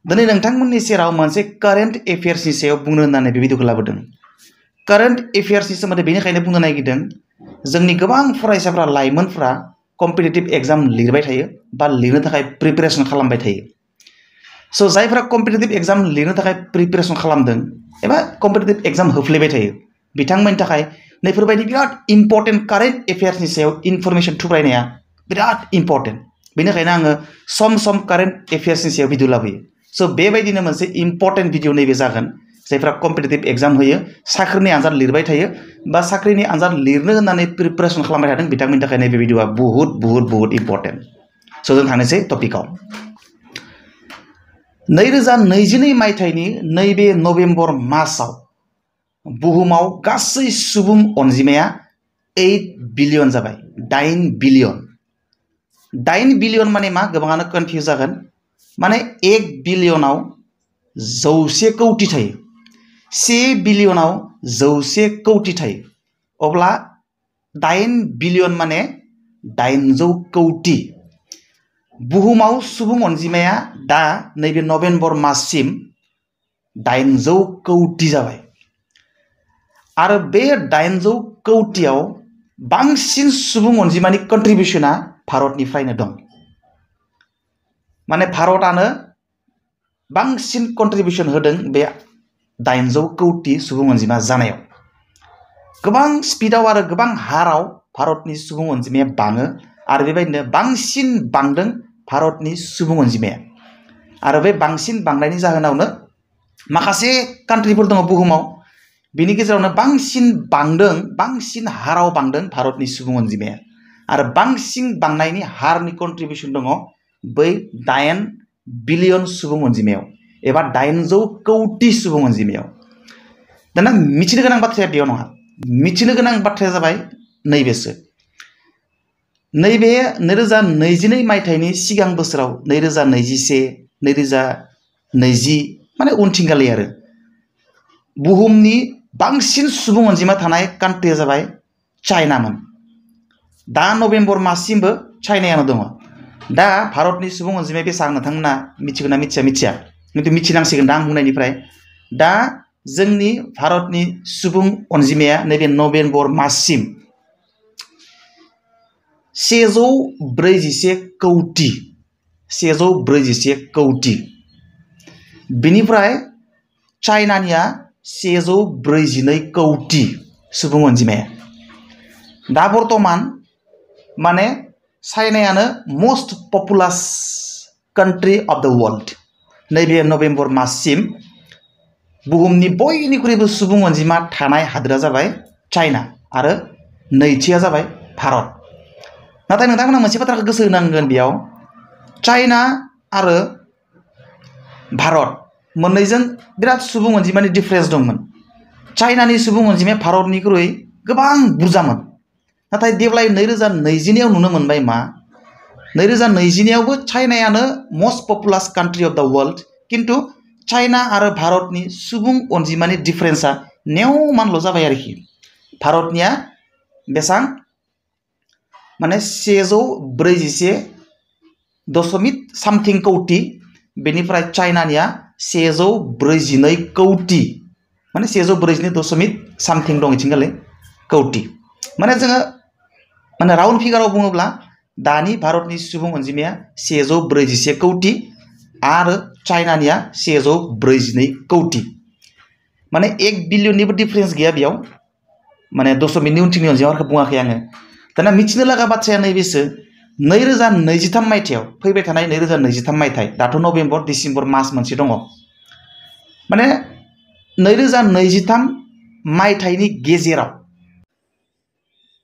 दिनै नोंथांमोननि सेराव मोनसे कारेन्ट एफेयार्सनि सायाव बुंनो होननानै बे भिडिअखौ लाबोदों। कारेन्ट एफेयार्सनि सोमोन्दै बेनिखायनो बुंनो नागिरदों जोंनि गोबां फरायसाफ्रा लाइमोनफ्रा कम्पिटिटिभ एग्जाम लिरबाय थायो बा लिरनो थाखाय प्रिपेरेसन खालामबाय थायो। स' जायफ्रा कम्पिटिटिभ एग्जाम लिरनो थाखाय प्रिपेरेसन खालामदों एबा कम्पिटिटिभ एग्जाम होफ्लेबाय थायो बिथांमोननि थाखाय नैफोरबायदि बिराद इम्पर्टेन्ट कारेन्ट एफेयार्सनि सायाव इनफरमेसन थुब्रायनाया बिराद इम्पर्टेन्ट। बेनिखायनो आङो सम सम कारेन्ट एफेयार्सनि सायाव भिडिअ लाबोयो। स' बेबायदिनो मोनसे इम्पर्टेन्ट भिडिअ नैबे जागोन जायफ्रा कम्पिटिटिभ एग्जाम होयो साख्रिनि आनजाद लिरबाय थायो बा साख्रिनि आनजाद लिरनो होननानै प्रिपेरेसन खालामबाय थादों बिथांमोननि थाखाय नैबे भिडिअआ बहुत इम्पर्टेन्ट। स' जों थांनोसै टपिकआव। 2022 मायथाइनि नैबे नभेम्बर मासाव बुहुमाव गासै सुबुं अनजिमाया 8 बिलियन जाबाय। 8 बिलियन। 8 बिलियन माने मा? गोबाङानो कनफिउज जागोन। माने 1 बिलियनाव 100 कौटि थायो। 1 बिलियनाव 100 कौटि थायो। अब्ला 8 बिलियन माने 800 कौटि। बुहुमाव सुबुं अनजिमाया दा नैबे नभेम्बर माससिम 800 कौटि जाबाय। आरो बे 800 कौटियाव बांसिन सुबुं अनजिमानि कन्ट्रिबिउसना भारतनिफ्रायनो दं। माने भारतआनो बांसिन कन्ट्रिबिउसन होदों बे 800 कौटि सुबुं अनजिमा जानायाव। गोबां स्पिडआव आरो गोबां हाराव भारतनि सुबुं अनजिमाया बाङो आरो बेबायदिनो बांसिन बांदों भारतनि सुबुं अनजिमाया। आरो बे बांसिन बांनायनि जाहोनावनो माखासे कान्ट्रिफोर दङ बुहुमाव बिनि गेजेरावनो बांसिन बांदों, बांसिन हाराव बांदों भारतनि सुबुं अनजिमाया। आरो बांसिन बांनायनि हारनि कन्ट्रिबिउसन दङ बै 8 बिलियन सुबुं अनजिमायाव एबा 800 कौटि सुबुं अनजिमायाव। दाना मिथिनो गोनां बाथ्राया बेयाव नङा। मिथिनो गोनां बाथ्राया जाबाय नैबेसो। नैबे 2022 मायथाइनि सिगां बोसोराव 2021, 2020 माने उनथिंगालि आरो बुहुमनि बांसिन सुबुं अनजिमा थानाय कान्ट्रिया जाबाय चाइनामोन। दा नभेम्बर माससिमबो चाइनायानो दङ। दा भारतनि सुबुं अनजिमाया बेसेबां नोंथांमोना मिथिगोन ना मिथिया खिन्थु मिथिनांसिगोन दा आं बुंनायनिफ्राय। दा जोंनि भारतनि सुबुं अनजिमाया नैबे नभेम्बर माससिम 141 कौटि। 141 कौटि। बिनिफ्राय चाइनानिया 142 कौटि सुबुं अनजिमाया। दा बर्तमान माने चाइनायानो मस्ट पपुलास कान्ट्रि अफ द वर्ल्ड। नैबे नभेम्बर माससिम बुहुमनि बयनिख्रुइबो सुबुं अनजिमा थानाय हादोरा जाबाय चाइना आरो नैथिया जाबाय भारत। नाथाय नोंथांमोना मोनसे बाथ्राखौ गोसो होनांगोन बेयाव चाइना आरो भारत मोननैजों बिराद सुबुं अनजिमानि डिफारेन्स दंमोन। चाइनानि सुबुं अनजिमाया भारतनिख्रुइ गोबां बुरजामोन। नाथाय देग्लाय 2022 नुनो मोनबाय मा 2022 चाइनायानो मस्ट पपुलास कान्ट्रि अफ द वर्ल्ड किन्तु चाइना आरो भारतनि सुबुं अनजिमानि डिफारेन्सा नेवमानल' जाबाय आरोखि। भारतनिया बेसां माने 141.something कौटि। बेनिफ्राय चाइनानिया 142 कौटि माने 142.something दं इथिंगालै कौटि। माने जोङो माने राउन्ड फिगाराव बुङोब्ला दानि भारतनि सुबुं अनजिमाया 141 कौटि आरो चाइनानिया 142 कौटि। माने 1 बिलियननिबो डिफारेन्स गैया बेयाव। माने दशमिकनि उनथिंनि अनजिमाफोरखौ बुङाखै आङो। दाना मिथिनो लागा बाथ्राया नैबेसो 2023 मायथाइयाव फैबाय थानाय 2023 मायथाइ दाथ' नभेम्बर डिसेम्बर मास मोनसे दङ। माने 2023 मायथाइनि गेजेराव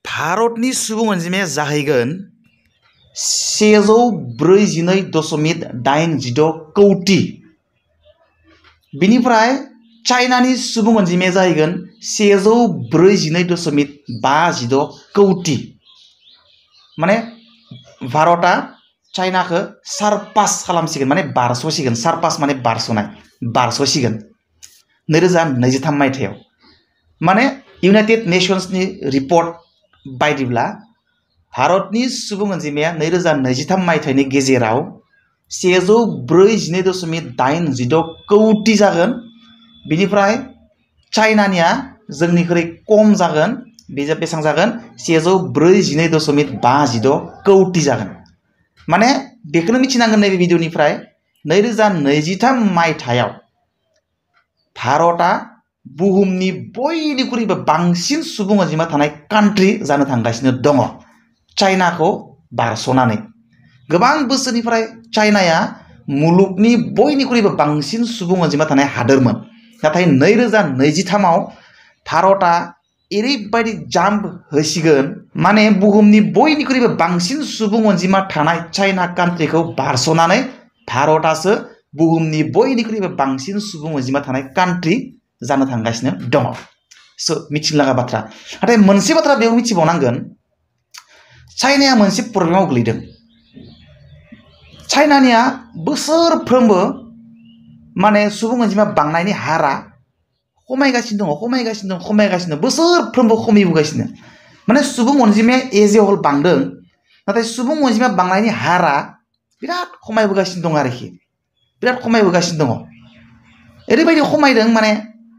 भारतनि सुबुं अनजिमाया जाहैगोन 142.86 कौटि। बिनिफ्राय चाइनानि सुबुं अनजिमाया जाहैगोन 142.56 कौटि। माने भारतआ चाइनाखौ सारपास खालामसिगोन माने बारस'सिगोन। सारपास माने बारस'नाय, बारस'सिगोन 2023 मायथाइयाव। माने इउनाइटेड नेशन्सनि रिपर्ट बायदिब्ला भारतनि सुबुं अनजिमाया 2023 मायथाइनि गेजेराव 142.86 कौटि जागोन बिनिफ्राय चाइनानिया जोंनिख्रुइ खम जागोन बेसेबां जागोन 142.56 कौटि जागोन माने बेखौनो मिथिनांगोन नैबे भिडिअनिफ्राय 2023 मायथाइयाव भारतआ बुहुमनि बयनिख्रुइबो बांसिन सुबुं अनजिमा थानाय कान्ट्रि जानो थांगासिनो दङ चाइनाखौ बारस'नानै गोबां बोसोरनिफ्राय चाइनाया मुलुगनि बयनिख्रुइबो बांसिन सुबुं अनजिमा थानाय हादोरमोन नाथाय 2023 आव भारतआ एरैबायदि जाम्प होसिगोन माने बुहुमनि बयनिख्रुइबो बांसिन सुबुं अनजिमा थानाय चाइना कान्ट्रिखौ बारस'नानै भारतआसो बुहुमनि बयनिख्रुइबो बांसिन सुबुं अनजिमा थानाय कान्ट्रि जानो थांगासिनो दङ स मिथिनो लागा बाथ्रा नाथाय मोनसे बाथ्रा बेयाव मिथिबावनांगोन चाइनाया मोनसे प्रब्लेमाव गोलैदों चाइनानिया बोसोरफ्रोमबो माने सुबुं अनजिमा बांनायनि हारा खमायगासिनो दङ बोसोरफ्रोमबो खमायबोगासिनो माने सुबुं अनजिमाया एज ए हल बांदों नाथाय सुबुं अनजिमा बांनायनि हारा बिराद खमायबोगासिनो दङ आरोखि बिराद खमायबोगासिनो दङ ओरैबायदि खमायदों माने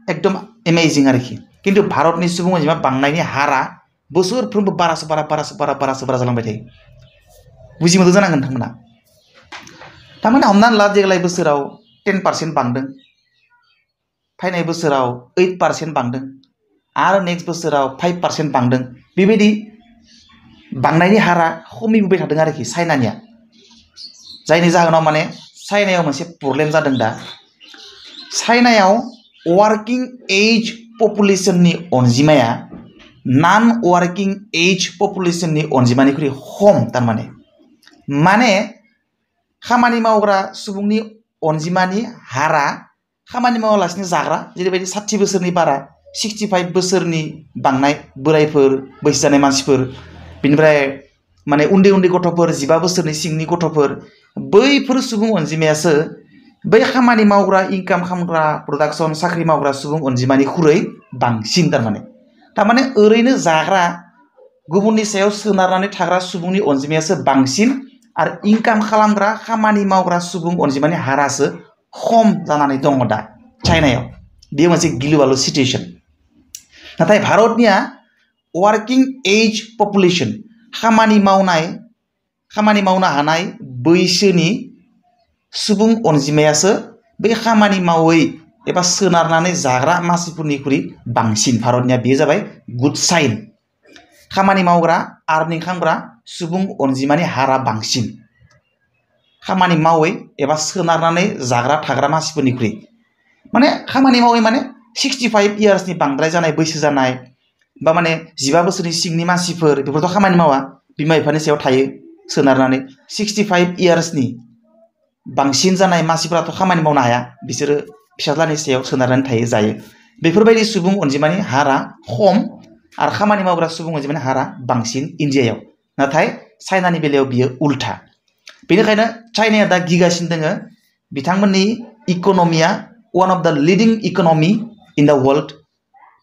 एकदम एमेजिं आरोखि किन्तु भारतनि सुबुं अनजिमा बांनायनि हारा बोसोरफ्रोमबो बारासो बारा जालांबाय थायो बुजि मोनदों जानांगोन नोंथांमोना थारमाने हमनानै ला देग्लाय बोसोराव 10% बांदों फैनाय बोसोराव 8% बांदों आरो नेक्स्ट बोसोराव 5% बांदों बेबायदि बांनायनि हारा खमिबोबाय थादों आरोखि चाइनानिया जायनि जाहोनाव माने चाइनायाव मोनसे प्रब्लेम जादों दा चाइनायाव वार्किं एज पपुलेशननि अनजिमाया नन वार्किं एज पपुलेशननि अनजिमानिख्रुइ खम तारमाने माने खामानि मावग्रा सुबुंनि अनजिमानि हारा खामानि मावालासिनो जाग्रा जेरैबायदि 60 बोसोरनि बारा 65 बोसोरनि बांनाय बोरायफोर बैसो जानाय मानसिफोर बिनिफ्राय माने उन्दै गथ'फोर 15 बोसोरनि सिंनि गथ'फोर बैफोर सुबुं अनजिमायासो बै खामानि मावग्रा इनकाम खालामग्रा प्रडाक्शन साख्रि मावग्रा सुबुं अनजिमानिख्रुइ बांसिन तारमाने ओरैनो जाग्रा गुबुननि सायाव सोनारनानै थाग्रा सुबुंनि अनजिमायासो बांसिन आरो इनकाम खालामग्रा खामानि मावग्रा सुबुं अनजिमानि हारासो खम जानानै दङ दा चाइनायाव बेयो मोनसे गिलुबालु सिचुएशन नाथाय भारतनिया वार्किं एज पपुलेशन खामानि मावनो हानाय बैसोनि सुबुं अनजिमायासो बे खामानि मावै एबा सोनारनानै जाग्रा मानसिफोरनिख्रुइ बांसिन भारतनिया बेयो जाबाय गुड साइन खामानि मावग्रा आर्निं खालामग्रा सुबुं अनजिमानि हारा बांसिन खामानि मावै एबा सोनारनानै जाग्रा थाग्रा मानसिफोरनिख्रुइ माने खामानि मावै माने 65 इयार्सनि बांद्राय जानाय बैसो जानाय बा माने 15 बोसोरनि सिंनि मानसिफोर बेफोरथ' खामानि मावा बिमा बिफानि सायाव थायो सोनारनानै 65 इयार्सनि बांसिन जानाय मानसिफोराथ' खामानि मावनो हाया बिसोरो फिसाज्लानि सायाव सोनारनानै थायो जायो बेफोरबायदि सुबुं अनजिमानि हारा खम आरो खामानि मावग्रा सुबुं अनजिमानि हारा बांसिन इन्डियायाव नाथाय चाइनानि बेलायाव बियो उल्था बेनिखायनो चाइनाया दा गिगासिनो दोङो बिथांमोननि इक'नमिया वान अफ द लिडिं इक'नमि इन द वर्ल्ड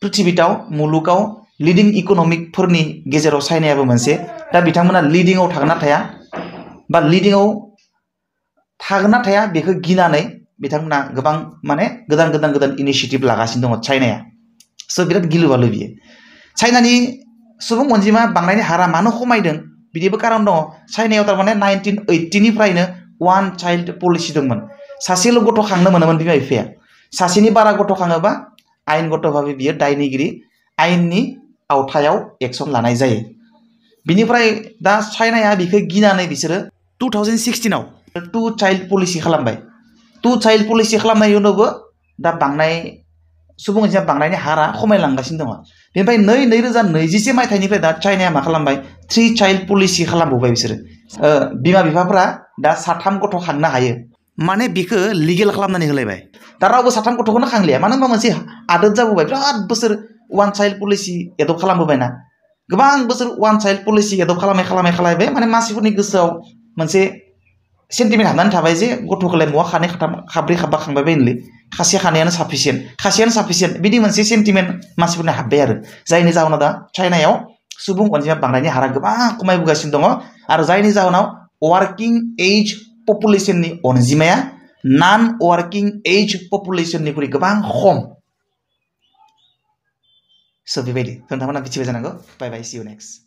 पृथिबियाव मुलुगाव लिडिं इक'नमिकफोरनि गेजेराव चाइनायाबो मोनसे दा बिथांमोना लिडिंआव थागोन ना थाया बा लिडिंआव थागोन ना थाया बेखौ गिनानै बिथांमोना गोबां माने गोदान इनिशिएटिभ लागासिनो दङ चाइनाया स' बिराद गिलुबालु बियो चाइनानि सुबुं अनजिमा बांनायनि हारा मानो खमायदों बिदिबो कारन दङ चाइनायाव तारमाने 1980 निफ्रायनो वान चाइल्ड पलिसि दंमोन सासेल' गथ' खांनो मोनोमोन बिमा बिफाया सासेनि बारा गथ' खाङोबा आयेनगत भाबै बियो दायनिगिरि आयेननि आवथायाव एक्सन लानाय जायो बिनिफ्राय दा चाइनाया बिखौ गिनानै बिसोरो 2016 आव 2 चाइल्ड पलिसि खालामबाय 2 चाइल्ड पलिसि खालामनायनि उनावबो दा बांनाय सुबुं अनजिमा बांनायनि हारा खमायलांगासिनो दङ बेनिफ्राय 2021 मायथाइनिफ्राय दा चाइनाया मा खालामबाय 3 चाइल्ड पलिसि खालामबावबाय बिसोरो बिमा बिफाफ्रा दा 3 गथ' खांनो हायो माने बिखौ लिगेल खालामनानै होलायबाय दा रावबो 3 गथ'खौनो खांलिया मानो होनबा मोनसे आदत जाबोबाय बिराद बोसोर 1 चाइल्ड पलिसि एडप्ट खालामबोबायना गोबां बोसोर 1 चाइल्ड पलिसि एडप्ट खालामबाय माने मानसिफोरनि गोसोआव मोनसे सेन्टिमेन्ट हाबनानै थाबाय जे गथ'खौलाय महा खानै खाथाम खाब्रै खाबा खांबाय बायनोलै खासेयानो साफिसियेन्ट बिदि मोनसे सेन्टिमेन्ट मानसिफोरनो हाबबाय आरो जायनि जाहोनाव दा चाइनायाव सुबुं अनजिमा बांनायनि हारा गोबां खमायबोगासिनो दङ आरो जायनि जाहोनाव वार्किं एज पपुलेसननि अनजिमाया नन वर्किं एज पपुलेसननिख्रुइ गोबां खम स' बेबायदि नोंथांमोना मिथिबाय जानांगौ बाय बाय सी इउ नेक्स्ट